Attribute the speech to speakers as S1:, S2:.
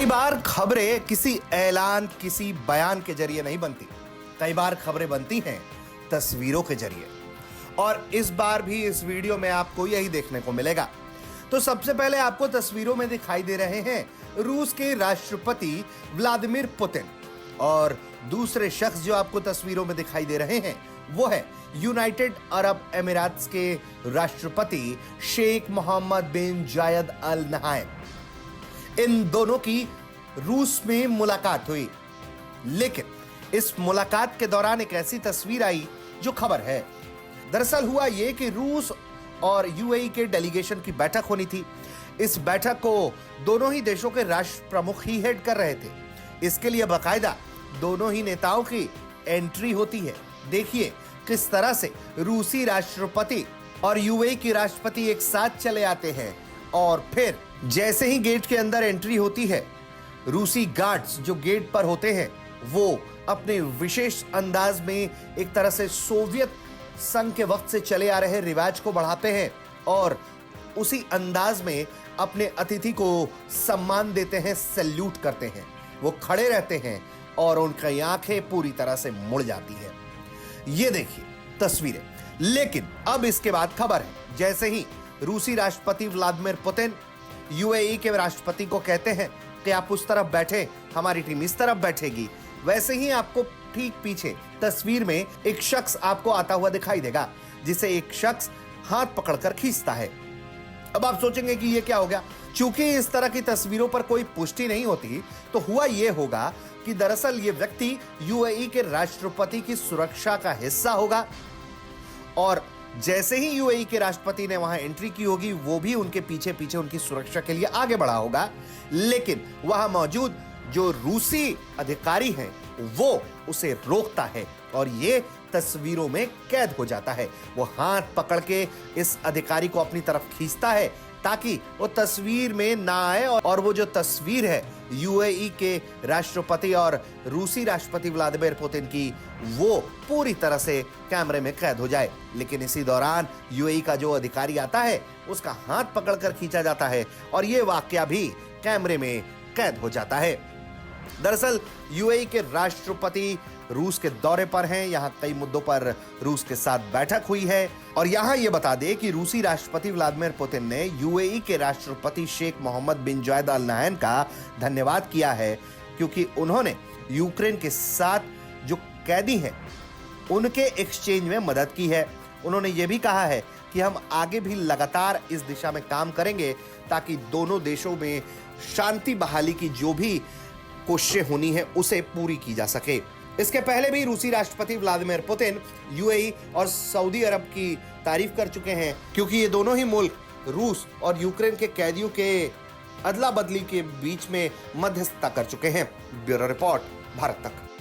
S1: कई बार खबरें किसी ऐलान, किसी बयान के जरिए नहीं बनती। कई बार खबरें बनती हैं तस्वीरों के जरिए, और इस बार भी इस वीडियो में आपको यही देखने को मिलेगा। तो सबसे पहले आपको तस्वीरों में दिखाई दे रहे हैं रूस के राष्ट्रपति व्लादिमीर पुतिन, और दूसरे शख्स जो आपको तस्वीरों में दिखाई दे रहे हैं वो है यूनाइटेड अरब अमीरात्स के राष्ट्रपति शेख मोहम्मद बिन जायद अल नहायन। इन दोनों की रूस में मुलाकात हुई, लेकिन इस मुलाकात के दौरान एक ऐसी तस्वीर आई जो खबर है। दरअसल हुआ यह कि रूस और यूएई के डेलीगेशन की बैठक होनी थी। इस बैठक को दोनों ही देशों के राष्ट्र प्रमुख ही हेड कर रहे थे। इसके लिए बाकायदा दोनों ही नेताओं की एंट्री होती है। देखिए किस तरह से रूसी राष्ट्रपति और यूएई की राष्ट्रपति एक साथ चले आते हैं, और फिर जैसे ही गेट के अंदर एंट्री होती है, रूसी गार्ड्स जो गेट पर होते हैं वो अपने विशेष अंदाज में एक तरह से सोवियत संघ के वक्त से चले आ रहे रिवाज को बढ़ाते हैं, और उसी अंदाज में अपने अतिथि को सम्मान देते हैं, सैल्यूट करते हैं। वो खड़े रहते हैं और उनकी आंखें पूरी तरह से मुड़ जाती है। ये देखिए तस्वीरें। लेकिन अब इसके बाद खबर है, जैसे ही रूसी राष्ट्रपति व्लादिमीर पुतिन यूएई के राष्ट्रपति को कहते हैं कि आप उस तरफ बैठे, हमारी टीम इस तरफ बैठेगी, वैसे ही आपको ठीक पीछे तस्वीर में एक शख्स आपको आता हुआ दिखाई देगा, जिसे एक शख्स हाथ पकड़कर खींचता है। अब आप सोचेंगे कि ये क्या हो गया। चूंकि इस तरह की तस्वीरों पर कोई पुष्टि नहीं होती, तो हुआ ये होगा कि दरअसल ये व्यक्ति यूएई के राष्ट्रपति की सुरक्षा का हिस्सा होगा, और जैसे ही यूएई के राष्ट्रपति ने वहां एंट्री की होगी, वो भी उनके पीछे पीछे उनकी सुरक्षा के लिए आगे बढ़ा होगा। लेकिन वहां मौजूद जो रूसी अधिकारी हैं वो उसे रोकता है, और ये तस्वीरों में कैद हो जाता है। वो हाथ पकड़ के इस अधिकारी को अपनी तरफ खींचता है ताकि वो तस्वीर में ना आए, और वो जो तस्वीर है यूएई के राष्ट्रपति और रूसी राष्ट्रपति व्लादिमीर पुतिन की, वो पूरी तरह से कैमरे में कैद हो जाए। लेकिन इसी दौरान यूएई का जो अधिकारी आता है उसका हाथ पकड़कर खींचा जाता है, और ये वाकया भी कैमरे में कैद हो जाता है। दरअसल यूएई के राष्ट्रपति रूस के दौरे पर हैं। यहां कई मुद्दों पर रूस के साथ बैठक हुई है, और यहां यह बता दें कि रूसी राष्ट्रपति व्लादिमीर पुतिन ने यूएई के राष्ट्रपति शेख मोहम्मद बिन जायद अल नहायन का धन्यवाद किया है, क्योंकि उन्होंने यूक्रेन के साथ जो कैदी हैं उनके एक्सचेंज में मदद की है। उन्होंने ये भी कहा है कि हम आगे भी लगातार इस दिशा में काम करेंगे ताकि दोनों देशों में शांति बहाली की जो भी कोशिशें होनी है उसे पूरी की जा सके। इसके पहले भी रूसी राष्ट्रपति व्लादिमीर पुतिन यूएई और सऊदी अरब की तारीफ कर चुके हैं, क्योंकि ये दोनों ही मुल्क रूस और यूक्रेन के कैदियों के अदला बदली के बीच में मध्यस्थता कर चुके हैं। ब्यूरो रिपोर्ट, भारत तक।